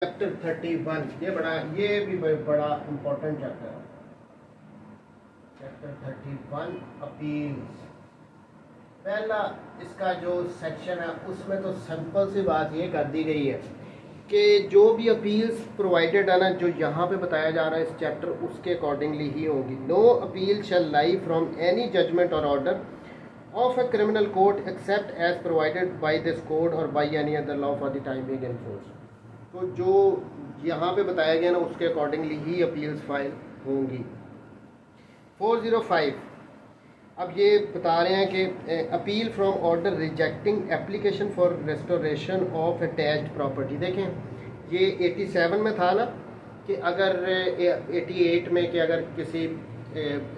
Chapter 31 ये भी बड़ा इम्पोर्टेंट चैप्टर है। Chapter 31 appeals. पहला इसका जो सेक्शन है उसमें तो सिंपल सी बात ये कर दी गई है कि जो भी अपील्स प्रोवाइडेड है ना, जो यहाँ पे बताया जा रहा है इस चैप्टर, उसके अकॉर्डिंगली ही होगी। No appeal shall lie from any judgment और order of a criminal court except as provided by this code और by any other law for the time being enforced. तो जो यहाँ पे बताया गया ना उसके अकॉर्डिंगली ही अपील्स फाइल होंगी। 405 अब ये बता रहे हैं कि appeal from order rejecting application for restoration of attached property. देखें ये 87 में था ना कि अगर 88 में कि अगर किसी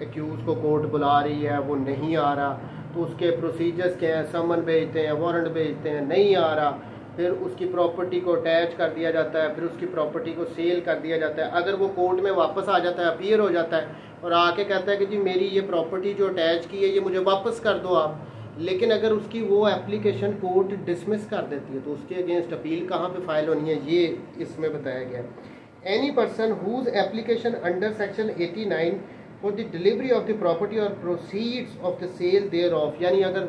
एक्यूज़ को कोर्ट बुला रही है, वो नहीं आ रहा, तो उसके प्रोसीजर्स क्या हैं, समन भेजते हैं, वारंट भेजते हैं, नहीं आ रहा, फिर उसकी प्रॉपर्टी को अटैच कर दिया जाता है, फिर उसकी प्रॉपर्टी को सेल कर दिया जाता है। अगर वो कोर्ट में वापस आ जाता है, अपीयर हो जाता है और आके कहता है कि जी मेरी ये प्रॉपर्टी जो अटैच की है ये मुझे वापस कर दो आप, लेकिन अगर उसकी वो एप्लीकेशन कोर्ट डिसमिस कर देती है तो उसके अगेंस्ट अपील कहाँ पे फाइल होनी है, ये इसमें बताया गया है। Any person whose application under section 89 for the delivery of the property और proceeds of the sale thereof, यानी अगर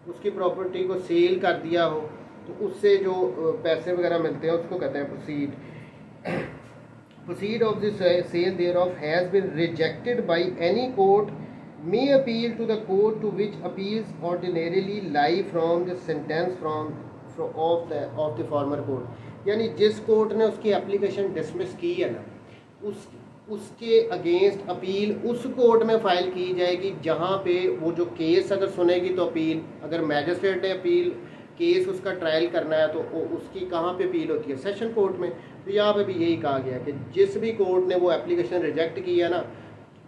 उसकी प्रॉपर्टी को सेल कर दिया हो तो उससे जो पैसे वगैरह मिलते हैं उसको कहते हैं proceed. Proceed of the sale thereof has been rejected by any court may appeal to the court to which appeals ordinarily lie from the sentence from of the former court. यानी जिस court ने उसकी application dismiss की है ना, उसके against appeal उस court में फाइल की जाएगी जहाँ पे वो जो केस अगर सुनेगी तो अपील, अगर मैजिस्ट्रेट ने अपील केस उसका ट्रायल करना है तो उसकी कहाँ पे अपील होती है, सेशन कोर्ट में। तो यहाँ पे भी यही कहा गया कि जिस भी कोर्ट ने वो एप्लीकेशन रिजेक्ट की है ना,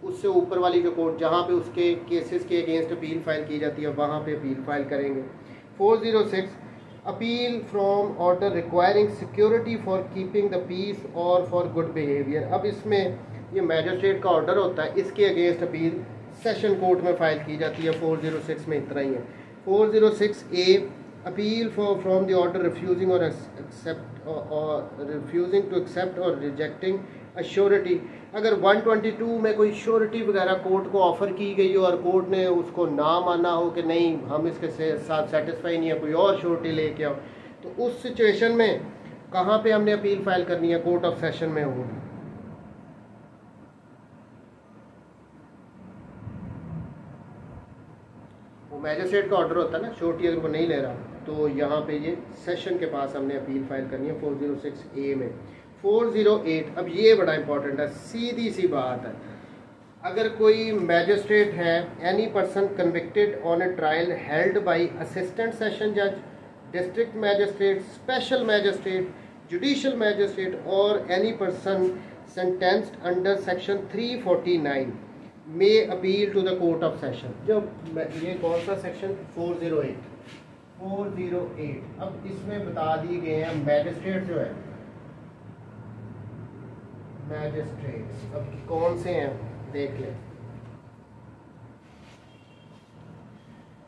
उससे ऊपर वाली जो कोर्ट जहाँ पे उसके केसेस के अगेंस्ट अपील फाइल की जाती है वहाँ पे अपील फाइल करेंगे। 406 appeal from order requiring security for keeping the peace और फॉर गुड बिहेवियर। अब इसमें ये मैजिस्ट्रेट का ऑर्डर होता है, इसके अगेंस्ट अपील सेशन कोर्ट में फाइल की जाती है। 406 में इतना ही है। 406A appeal from the order refusing और एक्सेप्ट और रिफ्यूजिंग टू एक्सेप्ट और रिजेक्टिंग अ श्योरिटी। अगर 122 में कोई श्योरिटी वगैरह कोर्ट को ऑफर की गई हो और कोर्ट ने उसको ना माना हो कि नहीं हम इसके साथ सेटिस्फाई नहीं है, कोई और श्योरिटी लेके आओ, तो उस सिचुएशन में कहाँ पे हमने अपील फाइल करनी है, कोर्ट ऑफ सेशन में होगी। वो मैजिस्ट्रेट का ऑर्डर होता है ना, श्योरिटी अगर वो नहीं ले रहा तो यहाँ पे ये सेशन के पास हमने अपील फाइल करनी है 406A में। 408 अब ये बड़ा इंपॉर्टेंट है, सीधी सी बात है। अगर कोई मैजिस्ट्रेट है, any person convicted on a trial held by assistant session जज, district magistrate, special magistrate, judicial magistrate और any person sentenced under section 349 may appeal to the court of session. जब ये कौन सा सेक्शन 408 अब इसमें बता दिए गए हैं मैजिस्ट्रेट जो है, मैजिस्ट्रेट अब कौन से हैं देख लें।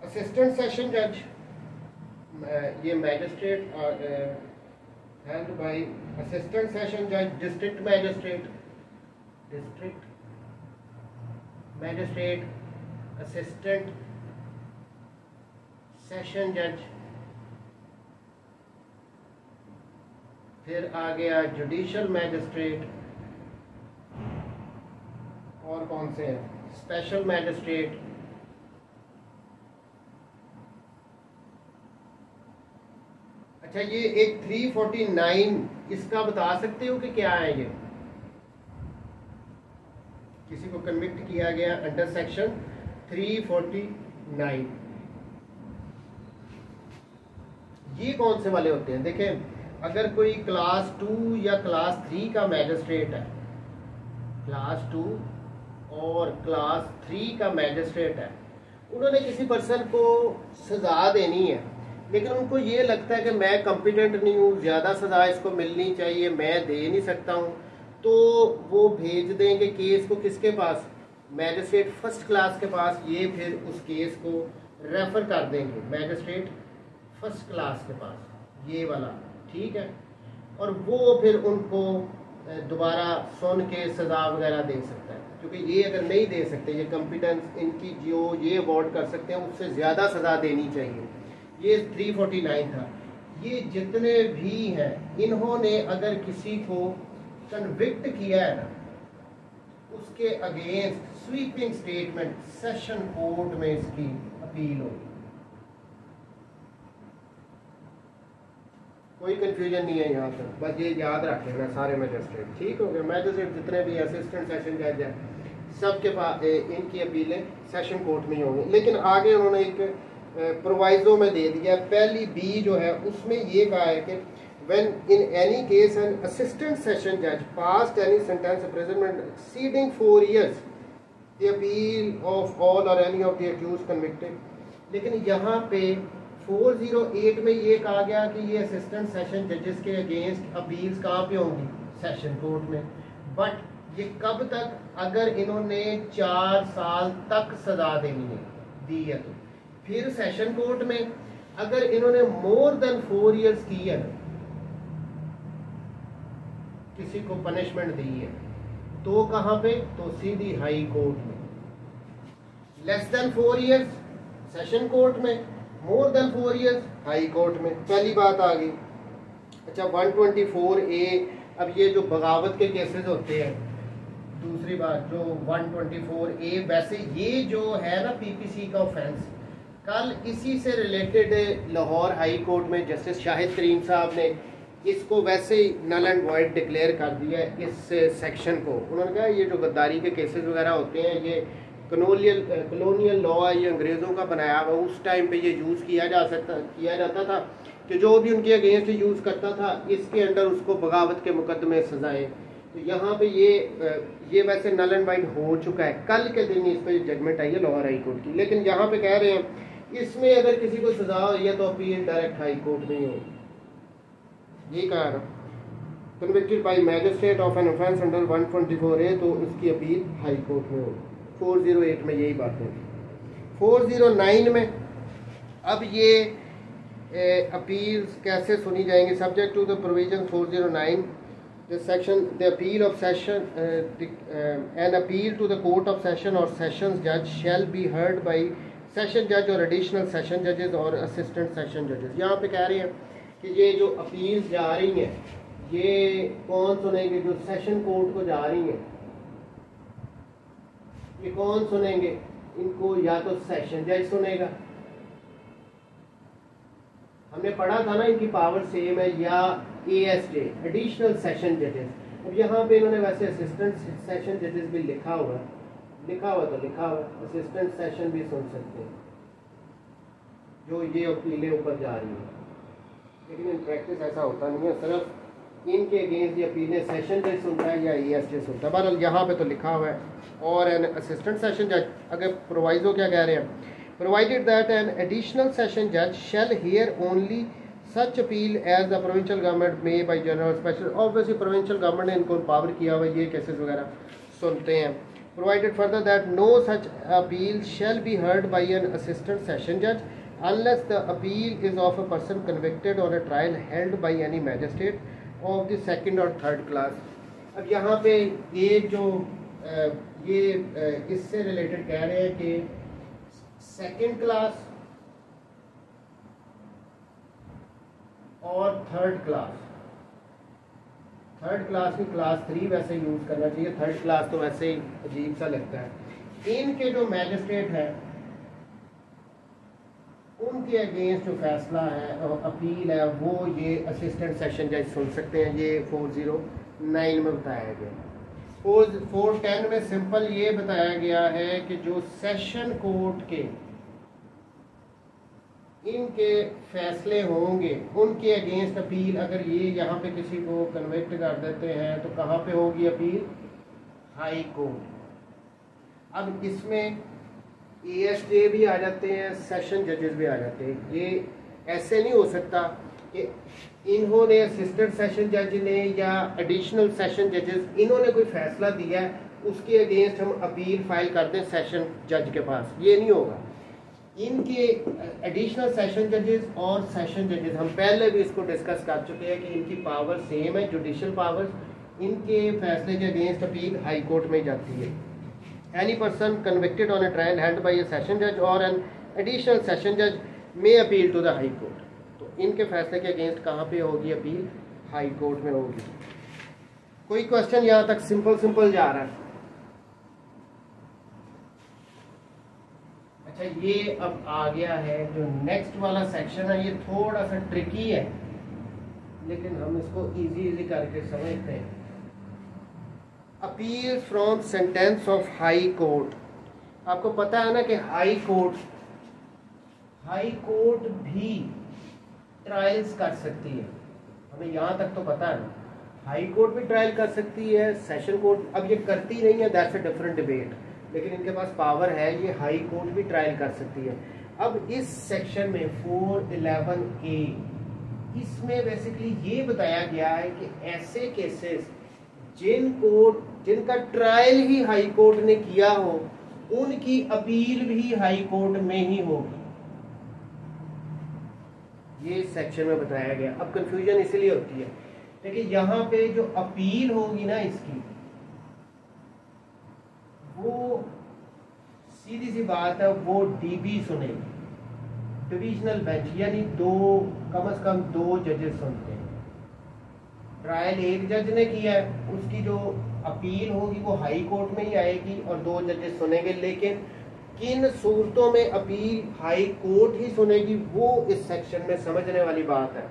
असिस्टेंट सेशन जज, ये magistrate held by assistant session जज, डिस्ट्रिक्ट मैजिस्ट्रेट, असिस्टेंट सेशन जज, फिर आ गया जुडिशियल मैजिस्ट्रेट, और कौन से हैं, स्पेशल मैजिस्ट्रेट, अच्छा ये एक 349 इसका बता सकते हो कि क्या है ये, किसी को कन्विक्ट किया गया अंडर सेक्शन 349, ये कौन से वाले होते हैं। देखें अगर कोई क्लास 2 या क्लास 3 का मैजिस्ट्रेट है, क्लास 2 और क्लास 3 का मैजिस्ट्रेट है, उन्होंने किसी पर्सन को सज़ा देनी है, लेकिन उनको ये लगता है कि मैं कॉम्पिटेंट नहीं हूँ, ज़्यादा सज़ा इसको मिलनी चाहिए, मैं दे नहीं सकता हूँ, तो वो भेज देंगे केस को किसके पास, मैजिस्ट्रेट फर्स्ट क्लास के पास। ये फिर उस केस को रेफर कर देंगे मैजिस्ट्रेट फर्स्ट क्लास के पास, ये वाला, ठीक है। और वो फिर उनको दोबारा सुन के सज़ा वगैरह दे सकता है, क्योंकि ये अगर नहीं दे सकते, ये कॉम्पिटेंस इनकी जो ये अवॉर्ड कर सकते हैं उससे ज़्यादा सज़ा देनी चाहिए। ये 349 था। ये जितने भी हैं इन्होंने अगर किसी को कन्विक्ट किया है ना, उसके against sweeping statement session court में इसकी अपील होगी। कोई कंफ्यूजन नहीं है यहाँ पर, बस ये याद रख लेना सारे मैजिस्ट्रेट, ठीक हो गया। मैजिस्ट्रेट जितने भी असिस्टेंट सेशन जज हैं सबके पास इनकी अपीलें सेशन कोर्ट में ही होंगी। लेकिन आगे उन्होंने एक प्रोवाइजो में दे दिया, पहली बी जो है उसमें ये कहा है कि when in any case an assistant session judge passed any sentence imprisonment exceeding 4 years the appeal of all or any of the accused convicted। लेकिन यहाँ पे 408 में ये कहा गया कि ये असिस्टेंट सेशन जजेस के अगेंस्ट अपील्स कहाँ पे होंगी, सेशन कोर्ट में। बट ये कब तक, अगर इन्होंने 4 साल तक सजा दी है तो फिर सेशन कोर्ट में। अगर इन्होंने मोर देन 4 इयर्स की है, किसी को पनिशमेंट दी है, तो कहाँ पे, तो सीधी हाई कोर्ट में। Less than 4 years session court में, more than 4 years high court में। पहली बात आ गई। अच्छा 124A, अब ये जो बगावत के केसेस होते हैं, दूसरी बात जो 124A, वैसे ये जो है ना पीपीसी का ऑफेंस, कल इसी से रिलेटेड लाहौर हाई कोर्ट में जस्टिस शाहिद करीम साहब ने इसको वैसे ही नल एंड वॉइड डिक्लेयर कर दिया है इस सेक्शन को। उन्होंने कहा ये जो गद्दारी के केसेस वगैरह होते हैं, ये कलोनियल लॉ है, ये अंग्रेज़ों का बनाया हुआ, उस टाइम पे ये यूज़ किया जाता था कि जो भी उनके अगेंस्ट यूज़ करता था इसके अंडर उसको बगावत के मुकदमे सजाएं। तो यहाँ पे ये वैसे नल एंड वाइड हो चुका है, कल के दिन इस पर जजमेंट आई है लाहौर हाई कोर्ट की। लेकिन यहाँ पे कह रहे हैं इसमें अगर किसी को सजा हो या तो अपील डायरेक्ट हाई कोर्ट में ही हो। ये कहा ना, convicted bye magistrate of an offence under 124A, तो इसकी अपील हाई कोर्ट में होगी। 408 में यही बात होगी। 409 में अब ये अपील्स कैसे सुनी जाएंगी, subject to the provision 409 the section, the appeal of session, an appeal to the court of session or sessions judge shall be heard by session judge or additional session judges or assistant session judges। यहाँ पे कह रहे हैं कि ये जो appeals जा रही हैं ये कौन सुनेंगे, जो सेशन कोर्ट को जा रही हैं ये कौन सुनेंगे, इनको या तो सेशन जज सुनेगा, हमने पढ़ा था ना इनकी पावर सेम है, या ASJ एडिशनल सेशन जजेस। अब यहाँ पे इन्होंने वैसे असिस्टेंट सेशन जजेस भी लिखा हुआ, असिस्टेंट सेशन भी सुन सकते हैं जो ये अपीलें ऊपर जा रही हैं। लेकिन इन प्रैक्टिस ऐसा होता नहीं है, सिर्फ इनके अगेंस्ट ये अपीलें सेशन जज सुनता है या ASJ सुनता है। बहरहाल यहाँ पे तो लिखा हुआ है। और एन असिस्टेंट सेशन जज, अगर प्रोवाइजो क्या कह रहे हैं, provided that an additional session judge shall hear only such appeal as the provincial government may by general or special। obviously provincial government ने इनको पावर किया हुआ ये केसेस वगैरह सुनते हैं। provided further that no such appeal shall be heard by an assistant session judge unless the appeal is of a person convicted on a trial held by any magistrate of the second or third class। अब यहाँ पे ये जो इससे related कह रहे हैं कि सेकेंड क्लास और थर्ड क्लास की क्लास 3 वैसे यूज करना चाहिए, थर्ड क्लास तो वैसे ही अजीब सा लगता है। इनके जो मैजिस्ट्रेट हैं उनके अगेंस्ट जो फैसला है और अपील है वो ये असिस्टेंट सेशन जज सुन सकते हैं। ये 409 में बताया गया। 410 में सिंपल ये बताया गया है कि जो सेशन कोर्ट के इनके फैसले होंगे उनके अगेंस्ट अपील, अगर ये यहाँ पे किसी को कन्विक्ट कर देते हैं तो कहाँ पे होगी अपील, हाई कोर्ट। अब इसमें ASJ भी आ जाते हैं, सेशन जजेस भी आ जाते हैं। ये ऐसे नहीं हो सकता कि इन्होंने असिस्टेंट सेशन जज ने या एडिशनल सेशन जजेस इन्होंने कोई फैसला दिया है उसके अगेंस्ट हम अपील फाइल कर दें सेशन जज के पास, ये नहीं होगा। इनके एडिशनल सेशन जजेस और सेशन जजेस, हम पहले भी इसको डिस्कस कर चुके हैं कि इनकी पावर सेम है, जुडिशल पावर्स, इनके फैसले के अगेंस्ट अपील हाई कोर्ट में जाती है। Any person convicted on a trial held by a session जज और एन एडिशनल सेशन जज may appeal to the high court. तो इनके फैसले के अगेंस्ट कहाँ पे होगी अपील? हाई कोर्ट में होगी। कोई क्वेश्चन यहाँ तक सिंपल जा रहा है? अच्छा, ये अब आ गया है जो नेक्स्ट वाला सेक्शन है, ये थोड़ा सा ट्रिकी है लेकिन हम इसको इजी करके समझते हैं। Appeal from sentence of high court. आपको पता है ना कि हाई कोर्ट भी ट्रायल्स कर सकती है, हमें यहाँ तक तो पता है ना। हाई कोर्ट भी ट्रायल कर सकती है, सेशन कोर्ट अब ये करती नहीं है, दैट्स अ डिफरेंट डिबेट, लेकिन इनके पास पावर है, ये हाई कोर्ट भी ट्रायल कर सकती है। अब इस सेक्शन में 411A इसमें बेसिकली ये बताया गया है कि ऐसे केसेस जिनका ट्रायल ही हाई कोर्ट ने किया हो उनकी अपील भी हाई कोर्ट में ही होगी, ये सेक्शन में बताया गया। अब कंफ्यूजन इसलिए होती है लेकिन यहाँ पे जो अपील होगी ना इसकी, वो सीधी सी बात है, वो डीबी सुनेगी, डिविजनल बेंच, यानी कम से कम दो जजेस सुनते हैं। ट्रायल एक जज ने किया है, उसकी जो अपील होगी वो हाई कोर्ट में ही आएगी और दो जजेस सुनेंगे, लेकिन किन सूरतों में अपील हाई कोर्ट ही सुनेगी वो इस सेक्शन में समझने वाली बात है।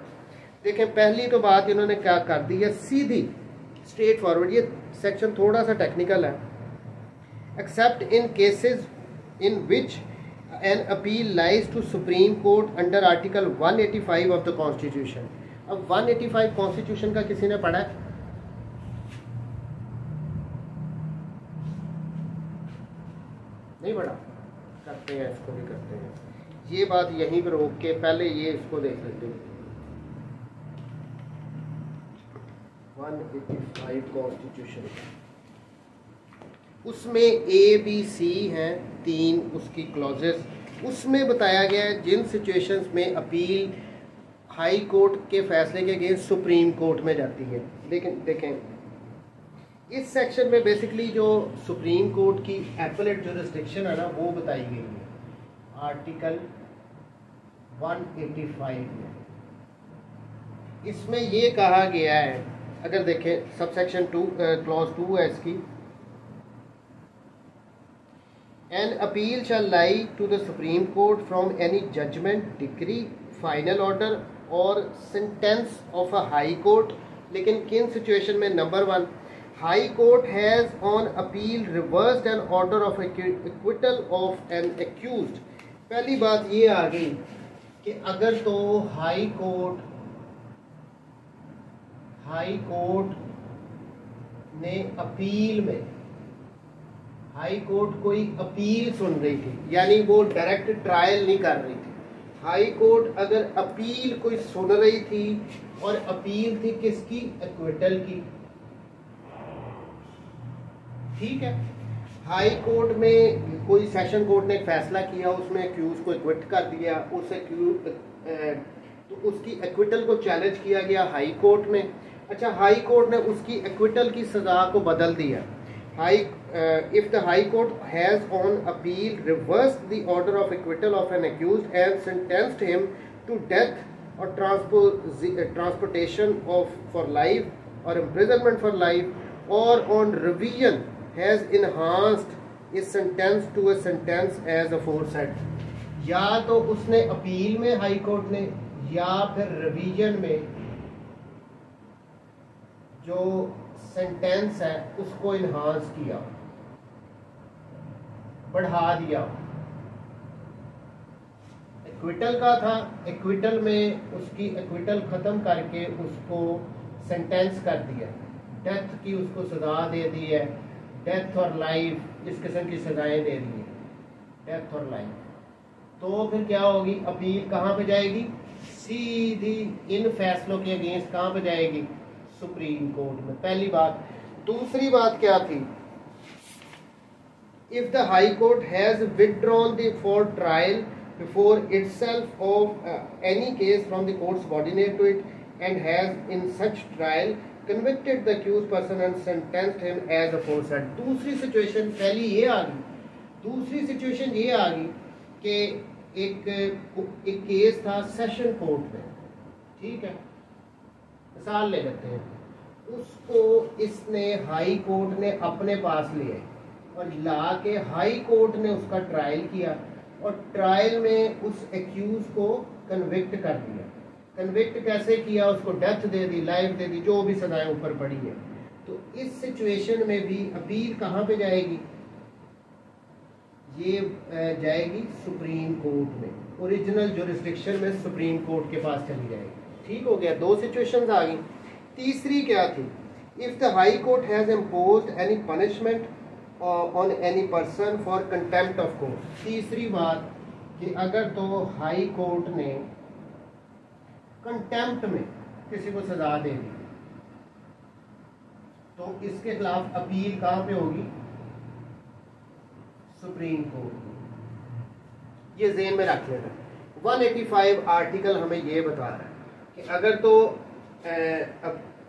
देखें, पहली तो बात इन्होंने क्या कर दी है, सीधी स्ट्रेट फॉरवर्ड, ये सेक्शन थोड़ा सा टेक्निकल है। Except in cases in which an appeal lies to Supreme Court under article 185 of the constitution. अब 185 कॉन्स्टिट्यूशन का किसी ने पढ़ा है? नहीं पढ़ा? करते हैं, इसको भी करते हैं। ये बात यहीं पर रोक के पहले ये इसको देख लेते हैं। 185 कॉन्स्टिट्यूशन, उसमें ABC हैं 3 उसकी क्लॉजेस। उसमें बताया गया है जिन सिचुएशंस में अपील हाई कोर्ट के फैसले के अगेंस्ट सुप्रीम कोर्ट में जाती है। लेकिन देखें, इस सेक्शन में बेसिकली जो सुप्रीम कोर्ट की एपेलेट जुरिस्डिक्शन है ना, वो बताई गई है आर्टिकल 185 में। इसमें ये कहा गया है, अगर देखें सबसेक्शन 2 क्लॉज 2 है इसकी, an appeal shall lie to the supreme court from any judgment, decree, final order और sentence of a high court. लेकिन किन सिचुएशन में? Number 1, high court has on appeal reversed an order of acquittal of an accused. पहली बात ये आ गई कि अगर तो हाई कोर्ट ने अपील में, हाई कोर्ट कोई अपील सुन रही थी, यानी वो डायरेक्ट ट्रायल नहीं कर रही थी। हाई कोर्ट अगर अपील कोई सुन रही थी और अपील थी किसकी? एक्विटल की, ठीक है। हाई कोर्ट में कोई सेशन कोर्ट ने एक फैसला किया, उसमें एक्यूज को एक्विट कर दिया, तो उसकी एक्विटल को चैलेंज किया गया हाई कोर्ट में। अच्छा, हाई कोर्ट ने उसकी एक्विटल की सजा को बदल दिया। If the High Court has on appeal reversed the order of acquittal of an accused and sentenced him to death or transportation for life or imprisonment for life, or on revision has enhanced his sentence to a sentence as aforesaid, या तो उसने appeal में high court ने या फिर revision में जो sentence है उसको इन्हांस किया, बढ़ा दिया। एक्विटल का था, एक्विटल में उसकी एक्विटल खत्म करके उसको सेंटेंस कर दिया, डेथ की उसको सजा दे दी है, डेथ और लाइफ इस किस्म की सजाएं दे दी है, डेथ और लाइफ। तो फिर क्या होगी? अपील कहाँ पे जाएगी? सीधी इन फैसलों के अगेंस्ट कहाँ पे जाएगी? सुप्रीम कोर्ट में। पहली बात। दूसरी बात क्या थी? If the high court has withdrawn the for trial before itself of any case from the court subordinate to it, and has in such trial convicted the accused person and sentenced him as aforesaid. दूसरी situation पहली ये आ गई, दूसरी situation ये आ गई कि एक केस था सेशन कोर्ट में, ठीक है, मिसाल ले लेते हैं, उसको इसने हाई कोर्ट ने अपने पास लिया और ला के हाई कोर्ट ने उसका ट्रायल किया और ट्रायल में उस एक्यूज को कन्विक्ट कर दिया। कन्विक्ट कैसे किया? उसको डेथ दे दी, लाइफ दे दी, जो भी सजाएं ऊपर पड़ी है। तो इस सिचुएशन में भी अपील कहाँ पे जाएगी? ये जाएगी सुप्रीम कोर्ट में, ओरिजिनल जुरिस्डिक्शन में सुप्रीम कोर्ट के पास चली जाएगी। ठीक हो गया, दो सिचुएशंस आ गई। तीसरी क्या थी? If the high court has imposed any punishment on any person for contempt of court. तीसरी बात कि अगर तो हाई कोर्ट ने कंटेम्प्ट में किसी को सजा दे दी तो इसके खिलाफ अपील कहां पे होगी? Supreme court. ये ज़हन में रख लेना। 185 आर्टिकल हमें ये बता रहा है कि अगर तो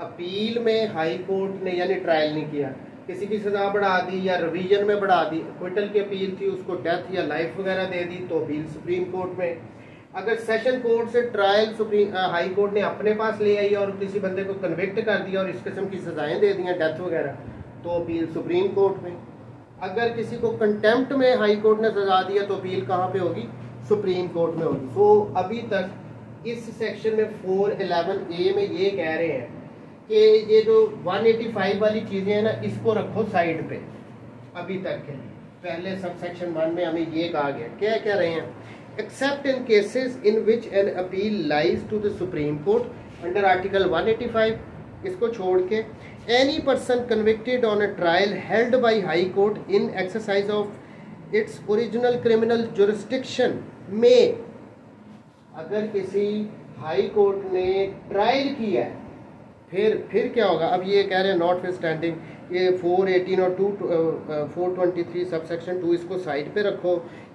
अपील में हाई कोर्ट ने यानी ट्रायल नहीं किया, किसी की सजा बढ़ा दी या रिवीजन में बढ़ा दी, क्विटल की अपील थी, उसको डेथ या लाइफ वगैरह दे दी तो अपील सुप्रीम कोर्ट में। अगर सेशन कोर्ट से ट्रायल हाई कोर्ट ने अपने पास ले आई और किसी बंदे को कन्विक्ट कर दिया और इस किस्म की सजाएं दे दी, डेथ वगैरह, तो अपील सुप्रीम कोर्ट में। अगर किसी को कंटेम्प्ट में हाई कोर्ट ने सजा दिया तो अपील कहाँ पे होगी? सुप्रीम कोर्ट में होगी। तो अभी तक इस सेक्शन में 411A में ये कह रहे हैं कि ये जो 185 वाली चीज़ें हैं ना, इसको रखो साइड पे अभी तक के लिए। पहले सब सेक्शन 1 में हमें ये कहा गया, क्या कह रहे हैं? Except in cases in which an appeal lies to the supreme Court under article 185, इसको छोड़ के any person convicted on a trial held by high court in exercise of its original criminal jurisdiction में, अगर किसी high court ने trial किया है फिर क्या होगा? अब ये कह रहे हैं नॉट स्टैंडिंग ये 418 और 423 सब सेक्शन 2 इसको साइड पे रखो,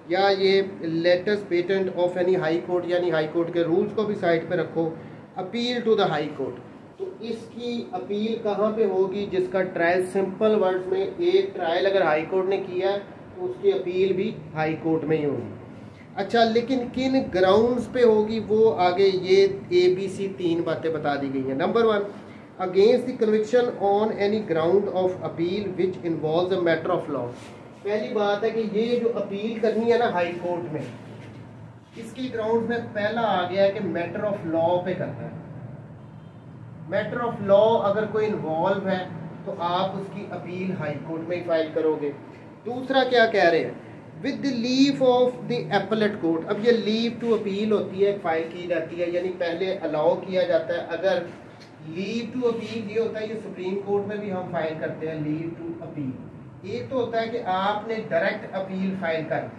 या ये letters patent of any high court यानी हाई कोर्ट के रूल्स को भी साइड पे रखो। Appeal to the high court, तो इसकी अपील कहाँ पे होगी? जिसका ट्रायल, सिंपल वर्ड्स में, एक ट्रायल अगर हाई कोर्ट ने किया तो उसकी अपील भी हाई कोर्ट में ही होगी। अच्छा, लेकिन किन ग्राउंड्स पे होगी वो आगे ये ABC 3 बातें बता दी गई हैं। Number 1, against the conviction on any ground of appeal which involves a matter of law. पहली बात है कि ये जो अपील करनी है ना हाई कोर्ट में, इसकी ग्राउंड में पहला आ गया है कि मैटर ऑफ लॉ पे करना है। मैटर ऑफ लॉ अगर कोई इन्वॉल्व है तो आप उसकी अपील हाई कोर्ट में ही फाइल करोगे। दूसरा क्या कह रहे हैं? With the leave of the appellate court. अब ये लीव टू अपील होती है, फाइल की जाती है, यानी पहले अलाउ किया जाता है। अगर लीव टू अपील ये होता है, ये सुप्रीम कोर्ट में भी हम फाइल करते हैं लीव टू अपील। एक तो होता है कि आपने डायरेक्ट अपील फाइल कर दी,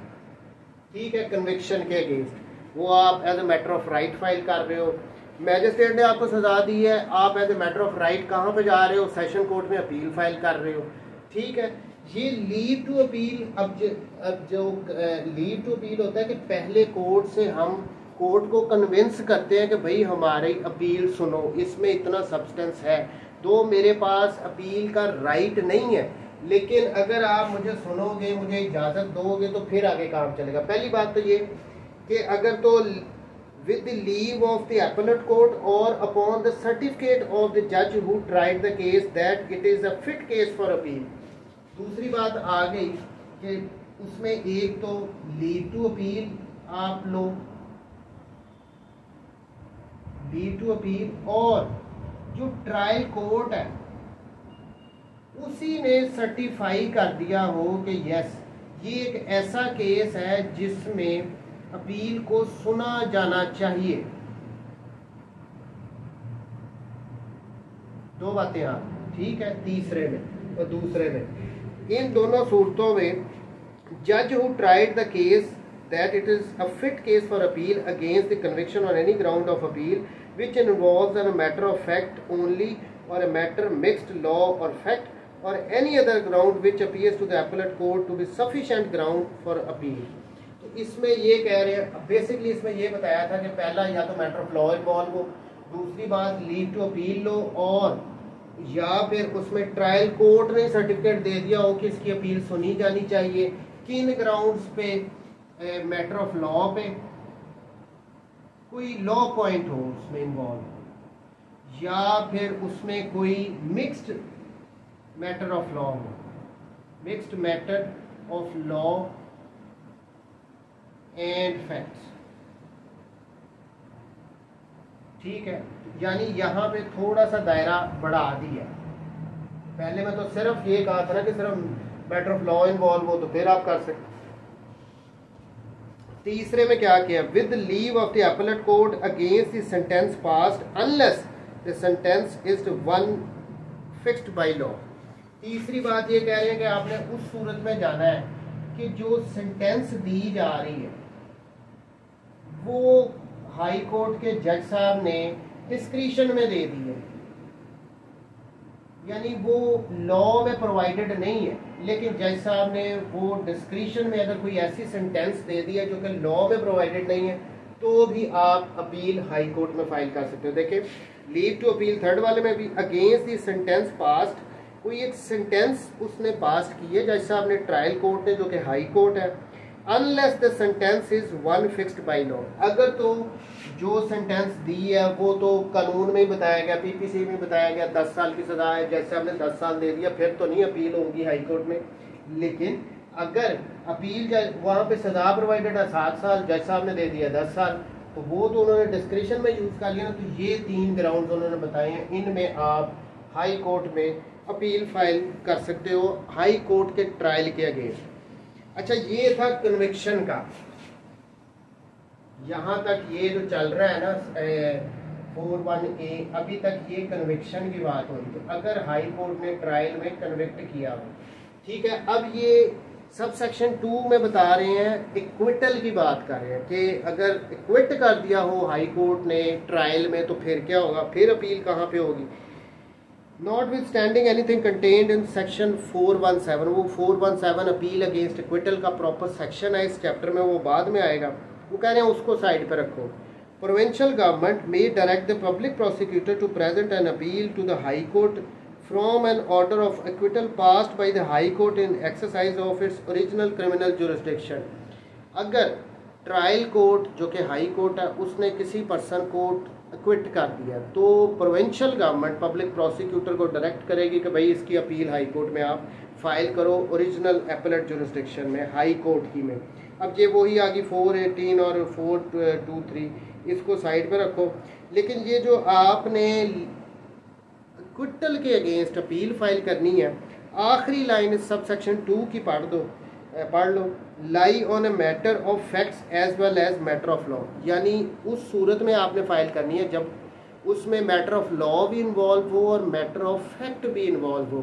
ठीक है, कन्विक्शन के अगेंस्ट, वो आप as a matter of right file कर रहे हो। मैजिस्ट्रेट ने आपको सजा दी है, आप as a matter of right कहाँ पे जा रहे हो? सेशन कोर्ट में अपील फाइल कर रहे हो, ठीक है। ये लीव टू अपील, अब जो लीव टू अपील होता है कि पहले कोर्ट से हम कोर्ट को कन्विंस करते हैं कि भाई हमारी अपील सुनो, इसमें इतना सब्सटेंस है, तो मेरे पास अपील का राइट नहीं है, लेकिन अगर आप मुझे सुनोगे, मुझे इजाज़त दोगे तो फिर आगे काम चलेगा। पहली बात तो ये कि अगर तो with the leave of the appellate court or upon the certificate of the judge who tried the case that it is a fit case for appeal। दूसरी बात आ गई कि उसमें एक तो लीव टू अपील आप लो, लीव टू अपील, और जो ट्रायल कोर्ट है उसी ने सर्टिफाई कर दिया हो कि यस ये एक ऐसा केस है जिसमें अपील को सुना जाना चाहिए। दो बातें आप, ठीक है। तीसरे में और दूसरे में, इन दोनों सूरतों में जज who tried the case that it is a fit case for appeal against the conviction on any ground of appeal which involves a matter of fact only or a matter mixed law or fact or any other ground which appears to the appellate court to be sufficient ground for appeal। तो तो इसमें ये कह रहे हैं, basically इसमें ये बताया था कि पहला या तो मैटर ऑफ लॉ इन्वॉल्व हो, दूसरी बात लीव टू अपील लो, और या फिर उसमें ट्रायल कोर्ट ने सर्टिफिकेट दे दिया हो कि इसकी अपील सुनी जानी चाहिए, किन ग्राउंड्स पे, मैटर ऑफ लॉ पे, कोई लॉ पॉइंट हो उसमें इन्वॉल्व, या फिर उसमें कोई मिक्स्ड मैटर ऑफ लॉ हो, mixed matter of law and facts. ठीक है, यानी यहाँ पे थोड़ा सा दायरा बढ़ा दिया। पहले में तो सिर्फ ये कहा था ना कि सिर्फ मैटर ऑफ लॉ इन्वॉल्व हो तो फिर आप कर सकते। तीसरे में क्या किया, with leave of the appellate court against the sentence passed unless the sentence is one fixed by law. तीसरी बात ये कह रहे हैं कि आपने उस सूरत में जाना है कि जो सेंटेंस दी जा रही है वो हाई कोर्ट के जज साहब ने डिस्क्रिशन में दे दी है, यानी वो लॉ में प्रोवाइडेड नहीं है, लेकिन जज साहब ने वो डिस्क्रिशन में अगर कोई ऐसी सेंटेंस दे दी है जो कि लॉ में प्रोवाइडेड नहीं है, तो भी आप अपील हाई कोर्ट में फाइल कर सकते हो। देखिए लीव टू अपील थर्ड वाले में भी अगेंस्ट दी सेंटेंस पास्ट, कोई एक सेंटेंस उसने पास की है जज साहब ने, ट्रायल कोर्ट ने जो कि हाई कोर्ट है, unless the sentence is one fixed by law. अगर तो जो सेंटेंस दी है वो तो कानून में ही बताया गया, पीपीसी में बताया गया 10 साल की सजा है, जज साहब ने 10 साल दे दिया, फिर तो नहीं अपील होगी हाई कोर्ट में। लेकिन अगर अपील वहाँ पे सजा प्रोवाइडेड है 7 साल, जज साहब ने दे दिया 10 साल, तो वो तो उन्होंने डिस्क्रिशन में यूज कर लिया ना। तो ये 3 ग्राउंड उन्होंने बताए हैं, इनमें आप हाई कोर्ट में अपील फाइल कर सकते हो हाई कोर्ट के ट्रायल के अगेंस्ट। अच्छा, ये था कन्विक्शन का। यहां तक ये जो चल रहा है ना 41A, अभी तक ये कन्विक्शन की बात हो रही। तो अगर हाई कोर्ट ने ट्रायल में कन्विक्ट किया हो, ठीक है, अब ये सब सेक्शन 2 में बता रहे हैं, इक्विटल की बात कर रहे हैं कि अगर इक्विट कर दिया हो हाई कोर्ट ने ट्रायल में तो फिर क्या होगा, फिर अपील कहाँ पे होगी। Notwithstanding anything contained in section 417, वो 417 अपील अगेंस्ट इक्विटल का प्रॉपर सेक्शन है इस चैप्टर में, वो बाद में आएगा। वो कह रहे हैं उसको साइड पर रखो। Provincial government may direct the public prosecutor to present an appeal to the high court from an order of acquittal passed by the high court in exercise of its original criminal jurisdiction. अगर trial court जो कि high court है उसने किसी person को equity कर दिया, तो प्रोविंशियल गवर्नमेंट पब्लिक प्रोसिक्यूटर को डायरेक्ट करेगी कि भाई इसकी अपील हाई कोर्ट में आप फाइल करो, ओरिजिनल एपेलेट जुरिस्डिक्शन में, हाई कोर्ट की में। अब ये वही आ गई 418 और 423, इसको साइड पर रखो। लेकिन ये जो आपने इक्विटल के अगेंस्ट अपील फाइल करनी है, आखिरी लाइन सब सेक्शन 2 की पढ़ लो, lie on a matter of facts as well as matter of law. यानी उस सूरत में आपने फाइल करनी है जब उसमें मैटर ऑफ लॉ भी इन्वॉल्व हो और मैटर ऑफ फैक्ट भी इन्वॉल्व हो,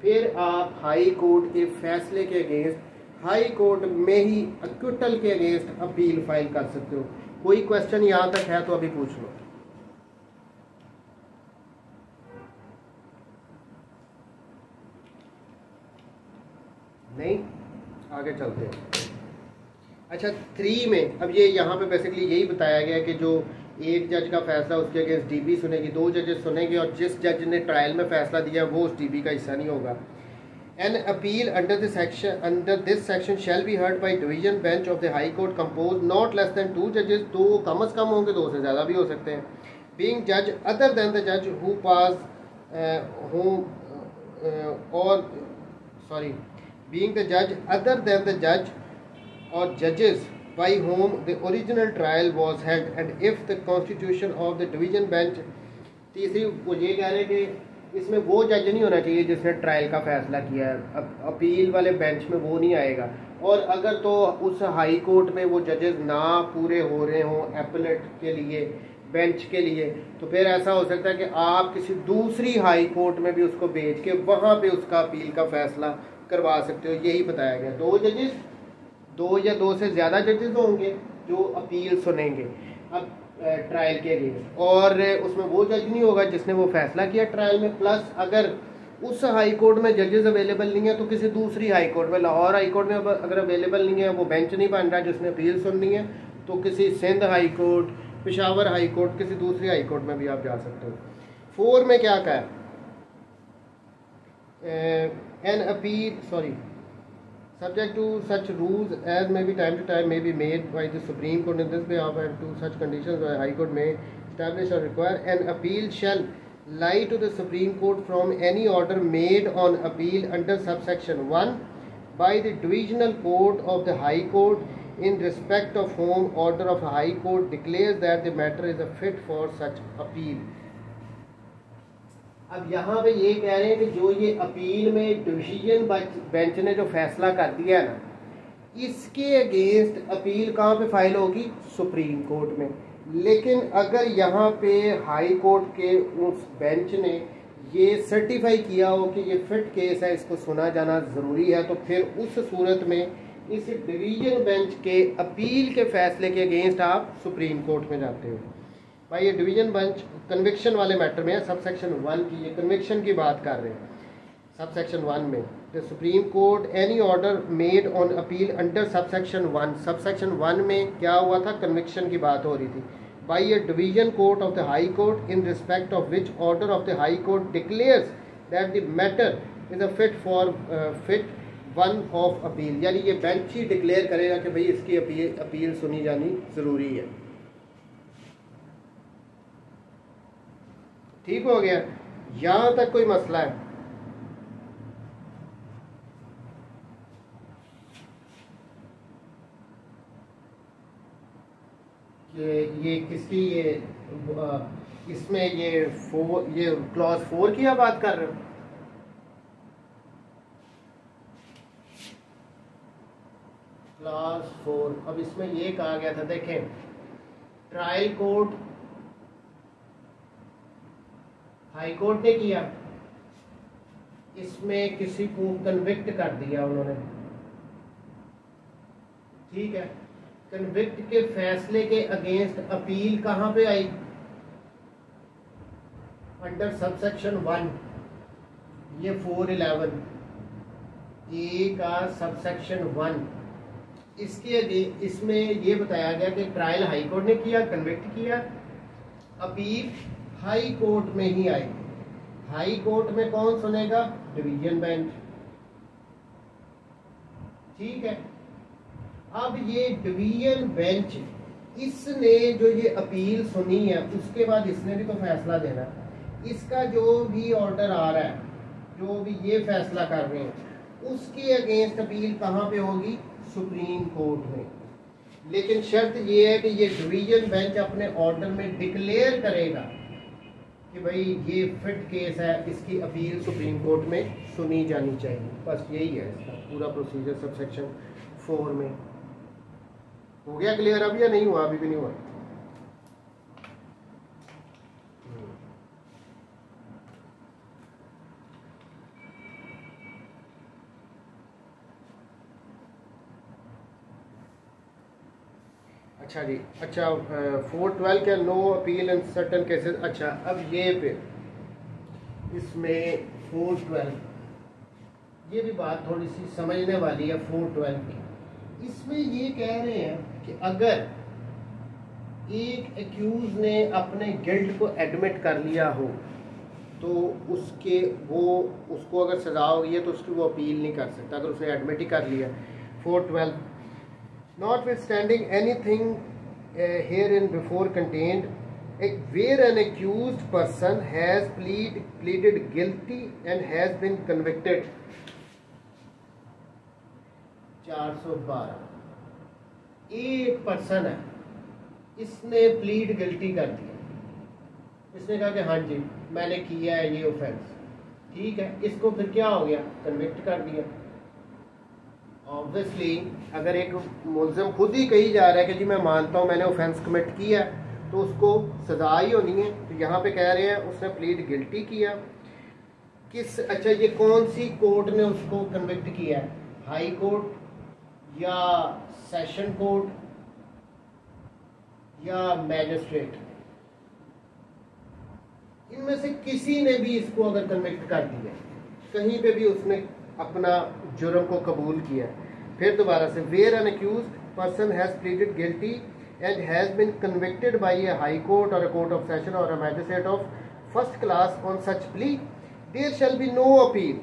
फिर आप हाई कोर्ट के फैसले के अगेंस्ट हाई कोर्ट में ही इक्विटल के अगेंस्ट अपील फाइल कर सकते हो। कोई क्वेश्चन यहाँ तक है तो अभी पूछ लो। नहीं, आगे चलते हैं। अच्छा 3 में अब ये यहाँ पे बेसिकली यही बताया गया कि जो एक जज का फैसला उसके अगेंस्ट डीबी सुनेगी, 2 जजेस सुनेंगे, और जिस जज ने ट्रायल में फैसला दिया वो उस डीबी का हिस्सा नहीं होगा। An appeal under this section shall be heard by division bench of the high court compose not less than 2 जजेस, 2 कम अज कम होंगे, 2 से ज़्यादा भी हो सकते हैं। बीइंग जज अदर देन द जज who pass being the judge other than the judge or judges by whom the original trial was held, and if the constitution of the division bench। तीसरी वो ये कह रहे हैं कि इसमें वो जज नहीं होना चाहिए जिसने ट्रायल का फैसला किया है, अपील वाले बेंच में वो नहीं आएगा। और अगर तो उस हाई कोर्ट में वो जजेस ना पूरे हो रहे हों एपेलेट के लिए, बेंच के लिए, तो फिर ऐसा हो सकता है कि आप किसी दूसरी हाई कोर्ट में भी उसको भेज के वहाँ पे उसका अपील का फैसला करवा सकते हो। यही बताया गया। 2 जजेस, 2 या 2 से ज़्यादा जजेस होंगे जो अपील सुनेंगे अब ट्रायल के लिए, और उसमें वो जज नहीं होगा जिसने वो फैसला किया ट्रायल में। प्लस अगर उस हाई कोर्ट में जजेस अवेलेबल नहीं है तो किसी दूसरी हाई कोर्ट में, लाहौर हाई कोर्ट में अगर अवेलेबल नहीं है, वो बेंच नहीं बन रहा जिसने अपील सुननी है, तो किसी Sindh high court, Peshawar high court, किसी दूसरी हाई कोर्ट में भी आप जा सकते हो। 4 में क्या कहा है, an appeal subject to such rules as may be time to time may be made by the Supreme Court in this behalf, and to such conditions the High Court may establish or require. An appeal shall lie to the Supreme Court from any order made on appeal under subsection 1 by the Divisional Court of the High Court, in respect of whom order of the High Court declares that the matter is fit for such appeal. अब यहाँ पे ये कह रहे हैं कि जो ये अपील में डिवीजन बेंच ने जो फैसला कर दिया है ना, इसके अगेंस्ट अपील कहाँ पे फाइल होगी? सुप्रीम कोर्ट में। लेकिन अगर यहाँ पे हाई कोर्ट के उस बेंच ने ये सर्टिफाई किया हो कि ये फिट केस है, इसको सुना जाना ज़रूरी है, तो फिर उस सूरत में इस डिवीजन बेंच के अपील के फैसले के अगेंस्ट आप सुप्रीम कोर्ट में जाते हो। भाई ये डिवीजन बेंच कन्विक्शन वाले मैटर में है, सबसेक्शन 1 की, ये कन्विक्शन की बात कर रहे हैं। सबसेक्शन 1 में the supreme court any order made on appeal under subsection 1, subsection 1 में क्या हुआ था? कन्विक्शन की बात हो रही थी। By A division court of the high court in respect of which order of the high court declares that the matter is a fit one of appeal, यानी ये बेंच ही डिक्लेयर करेगा कि भाई इसकी अपील सुनी जानी ज़रूरी है। ठीक हो गया? यहाँ तक कोई मसला है? ये किसकी, ये इसमें ये क्लॉज 4 की आप बात कर रहे हो? क्लॉज 4, अब इसमें ये कहा गया था, देखें, ट्रायल कोर्ट हाई कोर्ट ने किया, इसमें किसी को कन्विक्ट कर दिया उन्होंने, ठीक है। कन्विक्ट के फैसले के अगेंस्ट अपील कहां पे आई? अंडर सबसेक्शन 1, ये 411 ए का सबसेक्शन 1, इसमें ये बताया गया कि ट्रायल हाई कोर्ट ने किया, कन्विक्ट किया, अपील हाई कोर्ट में ही आई। हाई कोर्ट में कौन सुनेगा? डिवीजन बेंच, ठीक है। अब ये डिवीजन बेंच, इसने जो ये अपील सुनी है, उसके बाद इसने भी तो फैसला देना। इसका जो भी ऑर्डर आ रहा है, जो भी ये फैसला कर रहे हैं, उसके अगेंस्ट अपील कहाँ पे होगी? सुप्रीम कोर्ट में। लेकिन शर्त ये है कि ये डिवीजन बेंच अपने ऑर्डर में डिक्लेयर करेगा कि भाई ये फिट केस है, इसकी अपील सुप्रीम कोर्ट में सुनी जानी चाहिए। बस यही है इसका पूरा प्रोसीजर सबसेक्शन 4 में। हो गया क्लियर अब या नहीं हुआ? अभी भी नहीं हुआ? अच्छा जी, अच्छा 412 क्या no appeal in certain cases. अच्छा, अब ये पे इसमें 412 ये भी बात थोड़ी सी समझने वाली है 412 की। इसमें ये कह रहे हैं कि अगर एक एक्यूज ने अपने गिल्ट को एडमिट कर लिया हो तो उसको अगर सजा हो गई है तो उसकी वो अपील नहीं कर सकता, अगर उसने एडमिट ही कर लिया। 412 notwithstanding anything herein before contained, where an accused person has pleaded guilty and has been convicted, 412 एक पर्सन है, इसने प्लीड गिल्टी कर दिया, इसने कहा कि हाँ जी मैंने किया है ये ऑफेंस, ठीक है। इसको फिर क्या हो गया? कन्विक्ट कर दिया। ऑब्वियसली अगर एक मुल्ज़िम खुद ही कही जा रहा है कि जी मैं मानता हूँ मैंने ऑफेंस कमिट किया, तो उसको सजा ही होनी है। तो यहाँ पे कह रहे हैं उसने प्लीड गिल्टी किया। अच्छा, ये कौन सी कोर्ट ने उसको कन्विक्ट किया है? हाई कोर्ट या सेशन कोर्ट या मैजिस्ट्रेट? इनमें से किसी ने भी इसको अगर कन्विक्ट कर दिया कहीं पे भी उसने अपना जुर्म को कबूल किया। फिर दोबारा से, where an accused person has pleaded guilty and has been convicted by a high court or a court of session or a magistrate of first class on such plea, there shall be no appeal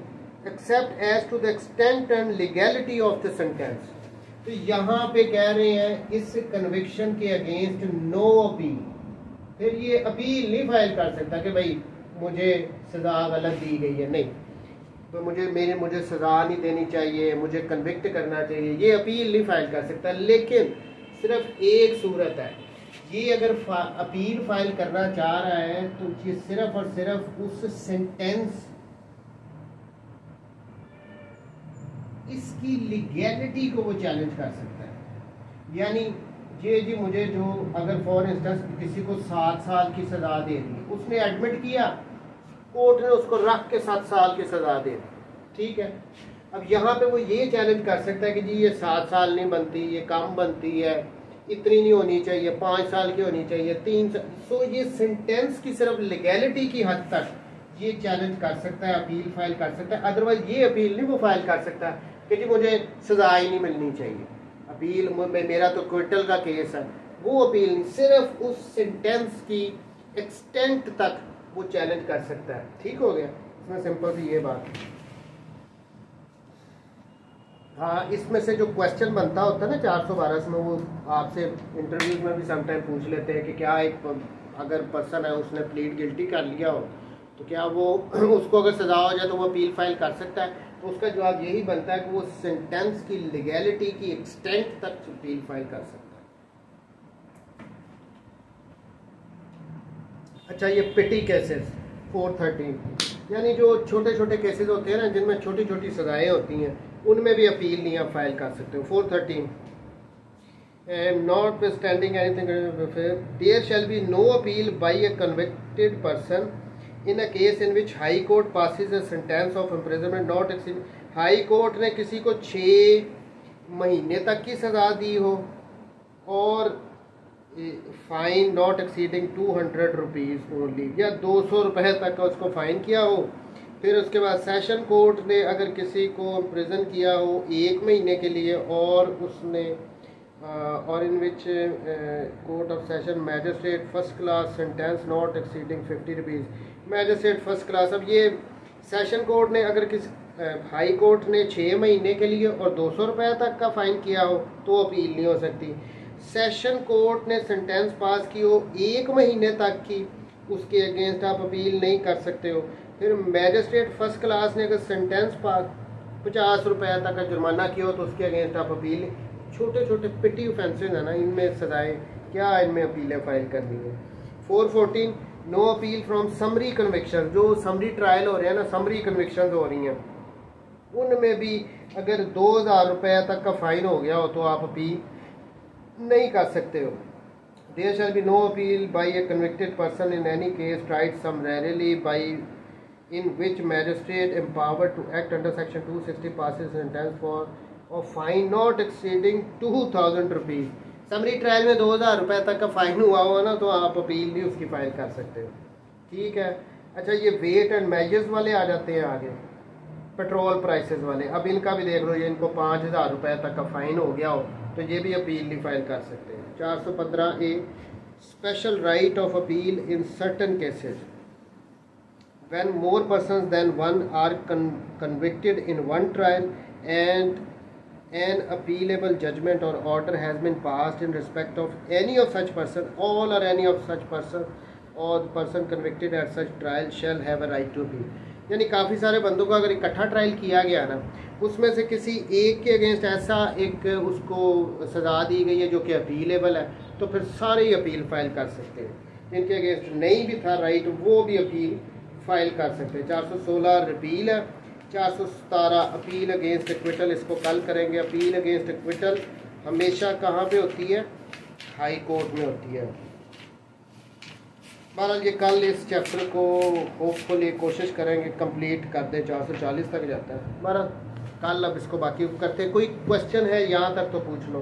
except as to the extent and legality of the sentence. तो यहाँ पे कह रहे हैं इस conviction के against no appeal. फिर ये अपील नहीं फाइल कर सकता कि भाई मुझे सज़ा गलत दी गई है, नहीं, तो मुझे सज़ा नहीं देनी चाहिए, मुझे कन्विक्ट करना चाहिए, ये अपील नहीं फाइल कर सकता। लेकिन सिर्फ एक सूरत है, ये अगर अपील फाइल करना चाह रहा है तो ये सिर्फ और सिर्फ उस सेंटेंस, इसकी लीगैलिटी को वो चैलेंज कर सकता है। यानी ये जी मुझे जो, अगर फॉर इंस्टेंस किसी को 7 साल की सज़ा दे दी, उसने एडमिट किया, कोर्ट ने उसको रख के 7 साल की सज़ा दे दी, ठीक है। अब यहाँ पे वो ये चैलेंज कर सकता है कि जी ये 7 साल नहीं बनती, ये कम बनती है, इतनी नहीं होनी चाहिए, 5 साल की होनी चाहिए, 3 साल। सो ये सेंटेंस की सिर्फ लीगैलिटी की हद तक ये चैलेंज कर सकता है, अपील फाइल कर सकता है। अदरवाइज ये अपील नहीं वो फाइल कर सकता कि जी मुझे सजा ही नहीं मिलनी चाहिए, अपील मेरा तो क्विटल का केस है, वो अपील नहीं, सिर्फ उस सेंटेंस की एक्सटेंट तक वो चैलेंज कर सकता है। ठीक हो गया, इसमें सिंपल सी ये बात है। हाँ, इसमें से जो क्वेश्चन बनता होता है ना 412 में, वो आपसे इंटरव्यूज में भी समटाइम पूछ लेते हैं कि क्या एक अगर पर्सन है उसने प्लीड गिल्टी कर लिया हो तो क्या वो उसको अगर सजा हो जाए तो वो अपील फाइल कर सकता है। तो उसका जवाब यही बनता है कि वो सेंटेंस की लीगैलिटी की एक्सटेंट तक अपील फाइल कर सकता है। अच्छा, ये पिटी केसेस 413, यानी जो छोटे छोटे केसेस होते हैं ना जिनमें छोटी छोटी सजाएं होती हैं, उनमें भी अपील नहीं आप फाइल कर सकते हो। 413, notwithstanding anything there shall be no appeal by a convicted person in a case in which high court passes a sentence of imprisonment not exceed. High court ने किसी को 6 महीने तक की सज़ा दी हो और fine not exceeding 200 rupees only, या 200 रुपये तक का उसको फ़ाइन किया हो। फिर उसके बाद सेशन कोर्ट ने अगर किसी को इम्प्रिजन किया हो 1 महीने के लिए और उसने और in which court of session magistrate first class sentence not exceeding 50 rupees, magistrate first class. अब ये सेशन कोर्ट ने अगर हाई कोर्ट ने 6 महीने के लिए और 200 रुपये तक का फ़ाइन किया हो तो अपील नहीं हो सकती। सेशन कोर्ट ने सेंटेंस पास की हो 1 महीने तक की, उसके अगेंस्ट आप अपील नहीं कर सकते हो। फिर मैजिस्ट्रेट फर्स्ट क्लास ने अगर सेंटेंस पास 50 रुपये तक का जुर्माना किया हो तो उसके अगेंस्ट आप अपील, छोटे छोटे पिटी ऑफेंसेस है ना, इनमें सजाएं क्या, इनमें अपीलें फाइल करनी है। 414, no appeal from summary conviction, जो समरी ट्रायल हो रहे हैं ना, समरी कन्विक्शन हो रही हैं, उनमें भी अगर 2000 रुपये तक का फ़ाइन हो गया हो तो आप अपील नहीं कर सकते हो। There shall be no appeal by a convicted person in any case tried summarily by in which magistrate empowered to act under section 260 passes sentence for a fine not exceeding 2000 rupees. Summary trial में 2000 रुपये तक का fine हुआ हो ना तो आप appeal भी उसकी फ़ाइल कर सकते हो। ठीक है। अच्छा, ये वेट एंड मेजर्स वाले आ जाते हैं आगे, पेट्रोल प्राइसेस वाले। अब इनका भी देख लो, ये इनको 5000 रुपये तक का फ़ाइन हो गया हो तो ये भी अपील नहीं फाइल कर सकते हैं। 415A, special right of appeal in certain cases when more persons than one are convicted in one trial and an appealable judgment or order has been passed in respect of any of such person, all or any of such person or person convicted at such trial shall have a right to appeal। यानी काफ़ी सारे बंदों को अगर इकट्ठा trial किया गया ना, उसमें से किसी एक के अगेंस्ट ऐसा एक उसको सज़ा दी गई है जो कि अपीलेबल है, तो फिर सारे ही अपील फाइल कर सकते हैं। जिनके अगेंस्ट नहीं भी था राइट वो भी अपील फाइल कर सकते हैं। 416 रिपील है। 417 अपील अगेंस्ट एक्विटल, इसको कल करेंगे। अपील अगेंस्ट एक्विटल हमेशा कहाँ पे होती है? हाई कोर्ट में होती है। बहरहाल ये कल इस चैप्टर को होपफुली कोशिश करेंगे कंप्लीट कर दें। 440 तक जाता है। बहरहाल कल अब इसको बाकी करते हैं। कोई क्वेश्चन है यहाँ तक तो पूछ लो।